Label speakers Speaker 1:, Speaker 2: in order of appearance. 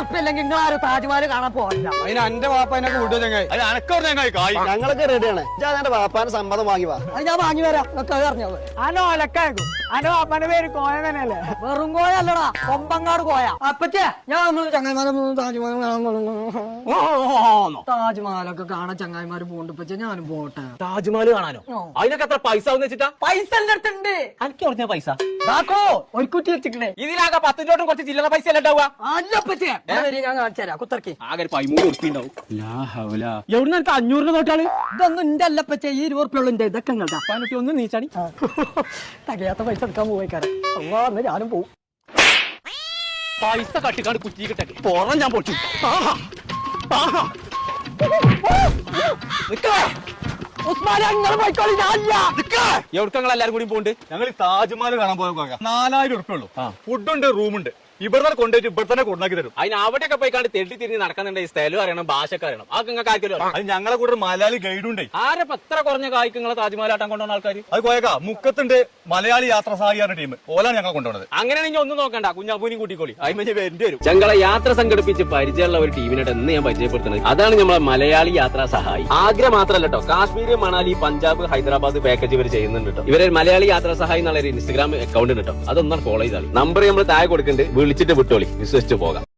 Speaker 1: ഉറപ്പില്ലെങ്കിൽ നിങ്ങൾ ആരും താജ്മഹൽ കാണാൻ പോകില്ല.
Speaker 2: അതിന് എന്റെ വാപ്പ എന്നെ കൂട്ടുക ചങ്ങായി. അത് അനക്കവിടെ ചങ്ങായി.
Speaker 3: ഞങ്ങളൊക്കെ റെഡിയാണ്. എന്റെ വാപ്പാന്റെ സമ്മതം വാങ്ങി വാ.
Speaker 1: അത് ഞാൻ വാങ്ങി വരാം. നിങ്ങൾക്ക് അത് അറിഞ്ഞത്
Speaker 4: അനോ ഒലക്കാക്കും. അനോ അപ്പന്റെ പേര് കോയ തന്നെയല്ലേ?
Speaker 1: വെറും കോയ അല്ലടാ, കൊമ്പങ്ങാട് കോയ. അപ്പച്ചേ ഞാൻ ചങ്ങായിമാരെ താജ്മഹലൊക്കെ കാണാൻ ചങ്ങായിമാര് പോകണ്ട്. പച്ചേ ഞാനും പോട്ടെ.
Speaker 2: താജ്മഹൽ കാണാനോ? അതിനൊക്കെ എത്ര പൈസ വെച്ചിട്ടാ?
Speaker 1: പൈസ എന്റെ അടുത്തുണ്ട്.
Speaker 2: എനിക്ക് പറഞ്ഞ പൈസ
Speaker 1: ഒരു കുറ്റി വെച്ചിട്ടേ.
Speaker 2: ഇതിലാകെ 10 രൂപ കുറച്ച് ചില്ലറ പൈസ അല്ല ഉണ്ടാവുക.
Speaker 1: അല്ലപ്പച്ചേ ഞാൻ കാണിച്ചു തരാം. കുത്തർക്കി
Speaker 2: ആകെ 13 ഉറുപ്പിക ഉണ്ടാവും. എവിടുന്ന് എനിക്ക് 500 നോട്ടാള്?
Speaker 1: ഇതൊന്നും എന്റെ അല്ലപ്പച്ചേ, ഈ 20 ഉറുപ്പിക ഉള്ളു. ഇതൊക്കെ
Speaker 2: പതിനെട്ടി ഒന്ന് നീച്ചാടി.
Speaker 1: തകയാത്ത പൈസ എടുക്കാൻ പോയിക്കാരൻ. അന്ന് ഞാനും പോവും.
Speaker 2: പൈസ കട്ടിക്കാണ്ട് കുറ്റി കിട്ടെ പോറാൻ ഞാൻ പൊട്ടി. എവിടങ്ങൾ എല്ലാരും കൂടി പോണ്ട്?
Speaker 5: ഞങ്ങൾ താജ്മഹൽ കാണാൻ പോയ 4000 ഉറുപ്പ ഉള്ളൂ. ഫുഡുണ്ട്, റൂമുണ്ട്. ഇവിടെ കൊണ്ടുപോയിട്ട് ഇവിടെ തന്നെ കൊണ്ടാക്കി തരും.
Speaker 2: അതിന് അവിടെയൊക്കെ പോയിക്കാണ്ട് തെണ്ടി തിരിഞ്ഞ് നടക്കുന്നുണ്ട്. സ്ഥലം അറിയണം, ഭാഷയൊക്കെ അറിയണം. ആ നിങ്ങൾക്ക് ആർക്കല്ലോ
Speaker 5: അത് ഞങ്ങളെ കൂടെ മലയാളി ഗൈഡുണ്ടേ.
Speaker 2: ആരപ്പ എത്ര കുറഞ്ഞ കായ്ക്ക് നിങ്ങളെ താജ്മഹലാട്ടം കൊണ്ടുവന്ന ആൾക്കാർ?
Speaker 5: അത് കോയക്ക മുക്കത്തുണ്ട് മലയാളി യാത്രാ സഹായിക്കുന്ന ടീം. ഓലാണ് ഞങ്ങൾ കൊണ്ടുപോകുന്നത്.
Speaker 2: അങ്ങനെയാണെങ്കിൽ ഒന്നും നോക്കണ്ട, കുഞ്ഞാപ്പൂനും കൂട്ടിക്കോളി. അതിന് വേണ്ടി വരും. ഞങ്ങളെ യാത്ര സംഘടിപ്പിച്ച് പരിചയമുള്ള ഒരു ടീമിനായിട്ട് എന്ന് ഞാൻ പരിചയപ്പെടുത്തുന്നത് അതാണ് നമ്മളെ മലയാളി യാത്രാ സഹായി. ആഗ്ര മാത്രമല്ല കേട്ടോ, കാശ്മീർ, മണാലി, പഞ്ചാബ്, ഹൈദരാബാദ് പാക്കേജ് ഇവർ ചെയ്യുന്നുണ്ട് കേട്ടോ. ഇവരെ മലയാളി യാത്രാ സഹായി എന്നുള്ള ഒരു ഇൻസ്റ്റാഗ്രാം അക്കൗണ്ട് കേട്ടോ. അതൊന്നും ഫോളോ ചെയ്താൽ നമ്പർ നമ്മൾ താഴെ കൊടുക്കുന്നുണ്ട്. വിളിച്ചിട്ട് വിട്ടോളി, വിശ്വസിച്ച് പോകാം.